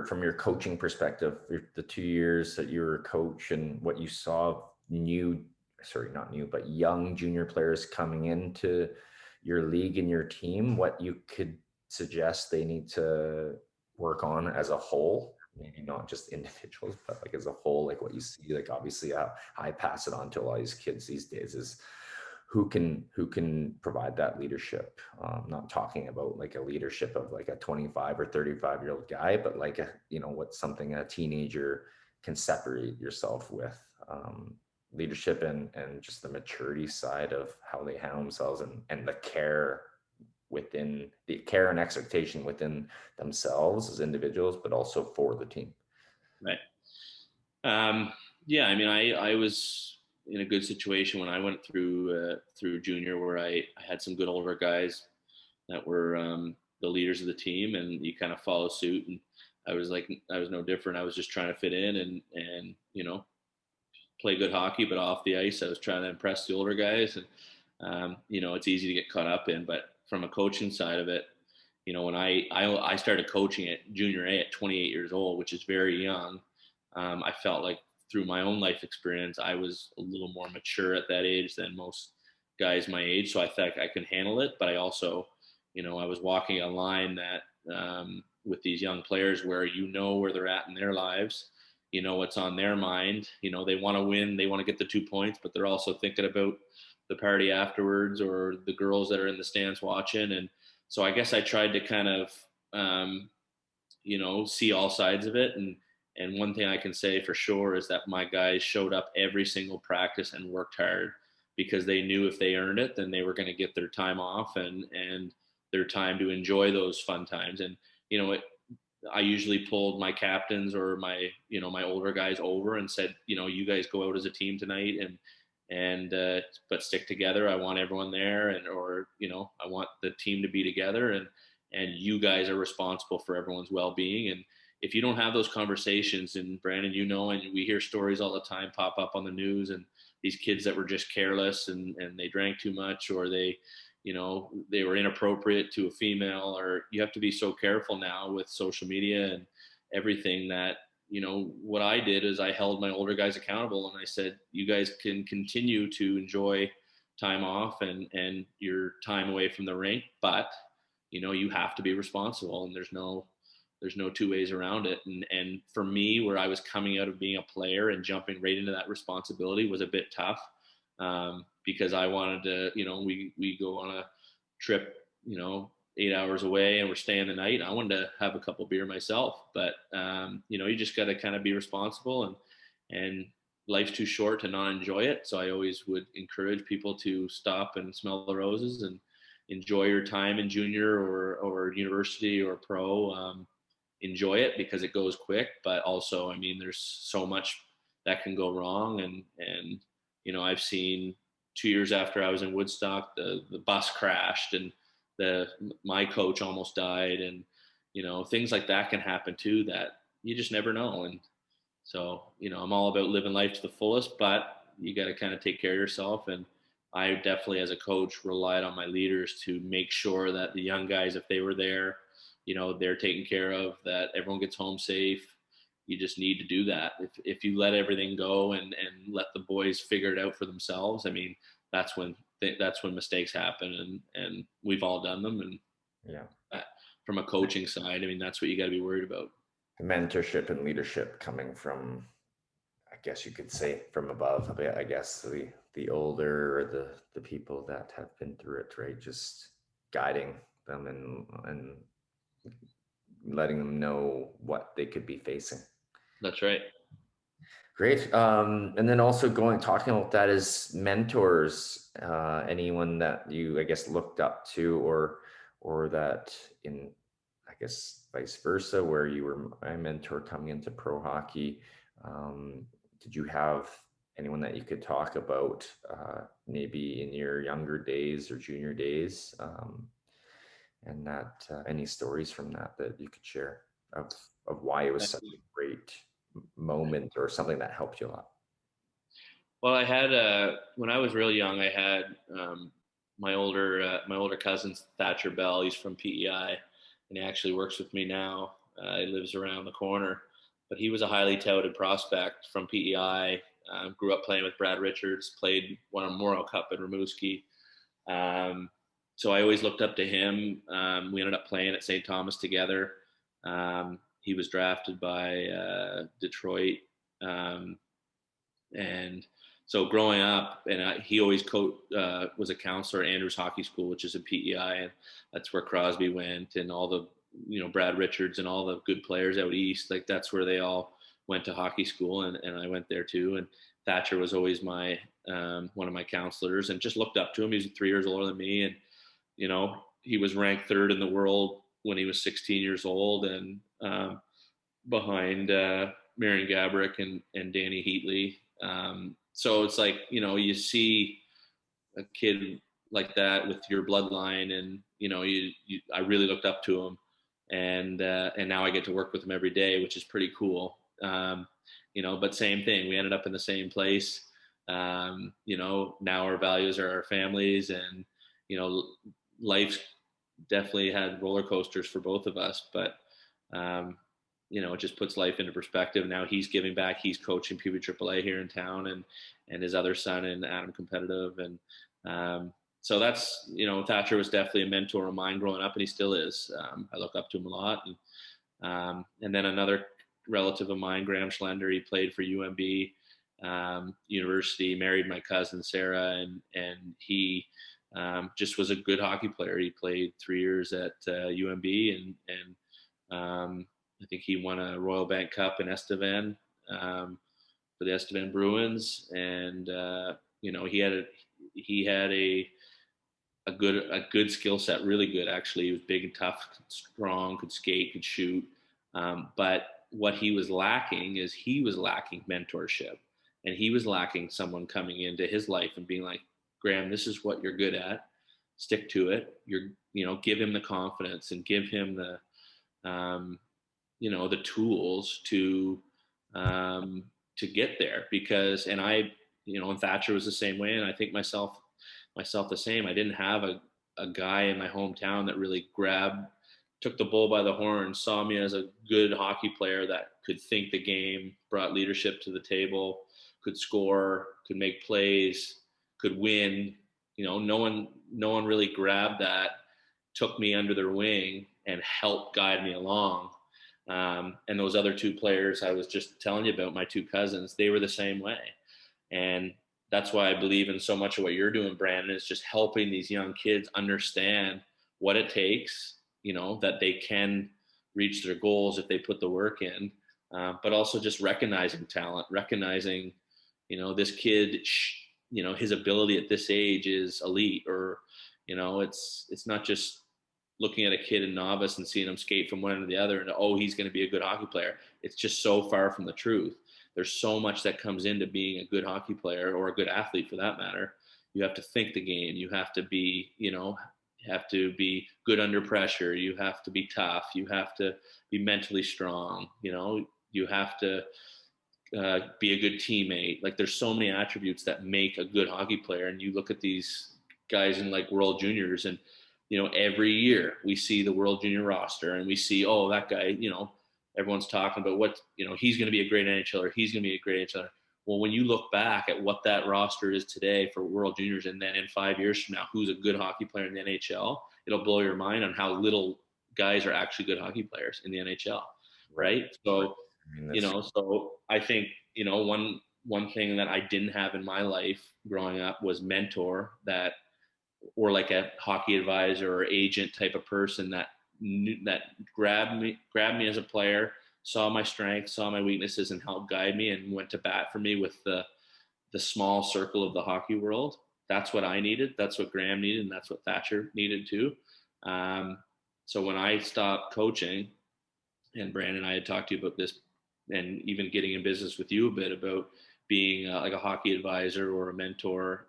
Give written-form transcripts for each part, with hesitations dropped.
from your coaching perspective, the 2 years that you were a coach and what you saw not new, but young junior players coming into your league and your team, what you could suggest they need to work on as a whole, maybe not just individuals, but like as a whole, like what you see, like obviously how I pass it on to a lot of these kids these days is who can provide that leadership. Not talking about like a leadership of like a 25 or 35-year-old guy, but like what's something a teenager can separate yourself with. Leadership and just the maturity side of how they handle themselves and the care and expectation within themselves as individuals, but also for the team. Right. Yeah, I mean, I was in a good situation when I went through junior, where I had some good older guys that were the leaders of the team, and you kind of follow suit. And I was no different. I was just trying to fit in and play good hockey, but off the ice, I was trying to impress the older guys. And it's easy to get caught up in. But from a coaching side of it, when I started coaching at junior A at 28 years old, which is very young, I felt like through my own life experience, I was a little more mature at that age than most guys my age. So I think I could handle it. But I also, I was walking a line that with these young players where where they're at in their lives, what's on their mind. They want to win, they want to get the 2 points, but they're also thinking about the party afterwards or the girls that are in the stands watching. And so I guess I tried to kind of, see all sides of it. And one thing I can say for sure is that my guys showed up every single practice and worked hard because they knew if they earned it, then they were going to get their time off and their time to enjoy those fun times. And, I usually pulled my captains or my older guys over and said, you guys go out as a team tonight and but stick together. I want everyone there or I want the team to be together and you guys are responsible for everyone's well-being. And if you don't have those conversations, and Brandon, and we hear stories all the time pop up on the news, and these kids that were just careless and they drank too much, or they were inappropriate to a female, or you have to be so careful now with social media and everything that, what I did is I held my older guys accountable and I said, you guys can continue to enjoy time off and your time away from the rink, but you have to be responsible, and there's no two ways around it. And for me, where I was coming out of being a player and jumping right into that responsibility was a bit tough, because I wanted to, we go on a trip, 8 hours away and we're staying the night. I wanted to have a couple beer myself, but you just got to kind of be responsible and life's too short to not enjoy it. So I always would encourage people to stop and smell the roses and enjoy your time in junior or university or pro. Enjoy it because it goes quick, but also, I mean, there's so much that can go wrong. And I've seen 2 years after I was in Woodstock, the bus crashed and my coach almost died, and things like that can happen too, that you just never know. And so I'm all about living life to the fullest, but you got to kind of take care of yourself. And I definitely, as a coach, relied on my leaders to make sure that the young guys, if they were there, they're taken care of, that everyone gets home safe. You just need to do that. If you let everything go and let the boys figure it out for themselves, I mean, that's when mistakes happen, and we've all done them. And Yeah, from a coaching side, I mean, that's what you got to be worried about. mentorship and leadership coming from, I guess you could say, from above a bit. I guess the older, or the people that have been through it, right? Just guiding them and letting them know what they could be facing. That's right. Great. And then also talking about that as mentors, anyone that you, I guess, looked up to, or that in, I guess, vice versa, where you were my mentor coming into pro hockey. Did you have anyone that you could talk about, maybe in your younger days or junior days, and that any stories from that you could share of why it was such a great moment or something that helped you a lot? Well, I had when I was real young, I had my older cousin Thatcher Bell. He's from PEI, and he actually works with me now. He lives around the corner, but he was a highly touted prospect from PEI. Grew up playing with Brad Richards, played one Memorial Cup in Rimouski. Um, so I always looked up to him. We ended up playing at St. Thomas together. He was drafted by Detroit. Um, and so growing up, and he always was a counselor at Andrews Hockey School, which is a PEI, and that's where Crosby went, and all the Brad Richards and all the good players out east. Like that's where they all went to hockey school, and I went there too. And Thatcher was always my one of my counselors, and just looked up to him. He was 3 years older than me, and he was ranked third in the world when he was 16 years old, and behind Marian Gaborik and Danny Heatley. So it's like, you see a kid like that with your bloodline, and I really looked up to him, and now I get to work with him every day, which is pretty cool. But same thing, we ended up in the same place. Now our values are our families, and life's definitely had roller coasters for both of us, but it just puts life into perspective. Now he's giving back. He's coaching Puby AAA here in town, and his other son in Adam Competitive. And so that's, Thatcher was definitely a mentor of mine growing up, and he still is. I look up to him a lot. And then another relative of mine, Graham Schlender, he played for UMB University, married my cousin Sarah, and he just was a good hockey player. He played 3 years at UMB, and I think he won a Royal Bank Cup in Estevan for the Estevan Bruins, and he had a good skill set, really good actually. He was big and tough, strong, could skate, could shoot. But what he was lacking is he was lacking mentorship, and he was lacking someone coming into his life and being like, Graham, this is what you're good at. Stick to it. Give him the confidence and give him the the tools to get there. Because, and Thatcher was the same way, and I think myself the same. I didn't have a guy in my hometown that really took the bull by the horn, saw me as a good hockey player that could think the game, brought leadership to the table, could score, could make plays, could win. No one really grabbed that, took me under their wing, and helped guide me along. And those other two players I was just telling you about, my two cousins, they were the same way. And that's why I believe in so much of what you're doing, Brandon, is just helping these young kids understand what it takes, that they can reach their goals if they put the work in, but also just recognizing talent, recognizing, this kid, his ability at this age is elite, or, it's not just looking at a kid in novice and seeing him skate from one end to the other and, oh, he's going to be a good hockey player. It's just so far from the truth. There's so much that comes into being a good hockey player, or a good athlete for that matter. You have to think the game. You have to be, good under pressure. You have to be tough. You have to be mentally strong. You have to be a good teammate. Like there's so many attributes that make a good hockey player. And you look at these guys in like World Juniors, and every year we see the World Junior roster, and we see, oh, that guy, everyone's talking about what, he's going to be a great NHLer. He's going to be a great NHLer. Well, when you look back at what that roster is today for World Juniors, and then in 5 years from now, who's a good hockey player in the NHL, it'll blow your mind on how little guys are actually good hockey players in the NHL. Right. So, so I think, one thing that I didn't have in my life growing up was mentor, or like a hockey advisor or agent type of person that grabbed me as a player, saw my strengths, saw my weaknesses, and helped guide me, and went to bat for me with the small circle of the hockey world. That's what I needed. That's what Graham needed, and that's what Thatcher needed too. So when I stopped coaching, and Brandon, I had talked to you about this, and even getting in business with you a bit about being like a hockey advisor or a mentor.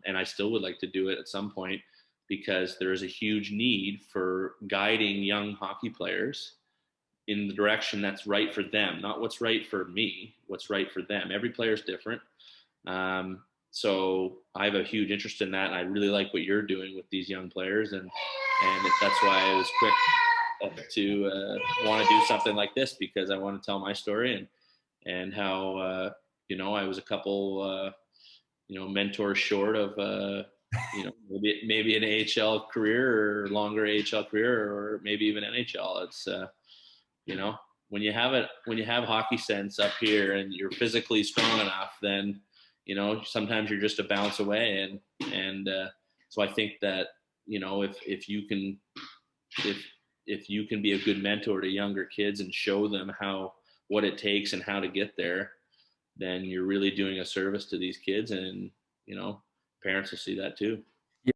And I still would like to do it at some point, because there is a huge need for guiding young hockey players in the direction that's right for them, not what's right for me, what's right for them. Every player is different. So I have a huge interest in that. And I really like what you're doing with these young players. And that's why I was quick. to want to do something like this, because I want to tell my story, and how I was a couple mentors short of maybe an AHL career or longer AHL career, or maybe even NHL. It's when you have hockey sense up here and you're physically strong enough, then sometimes you're just a bounce away, and so I think that if you can if you can be a good mentor to younger kids and show them what it takes and how to get there, then you're really doing a service to these kids, and parents will see that too.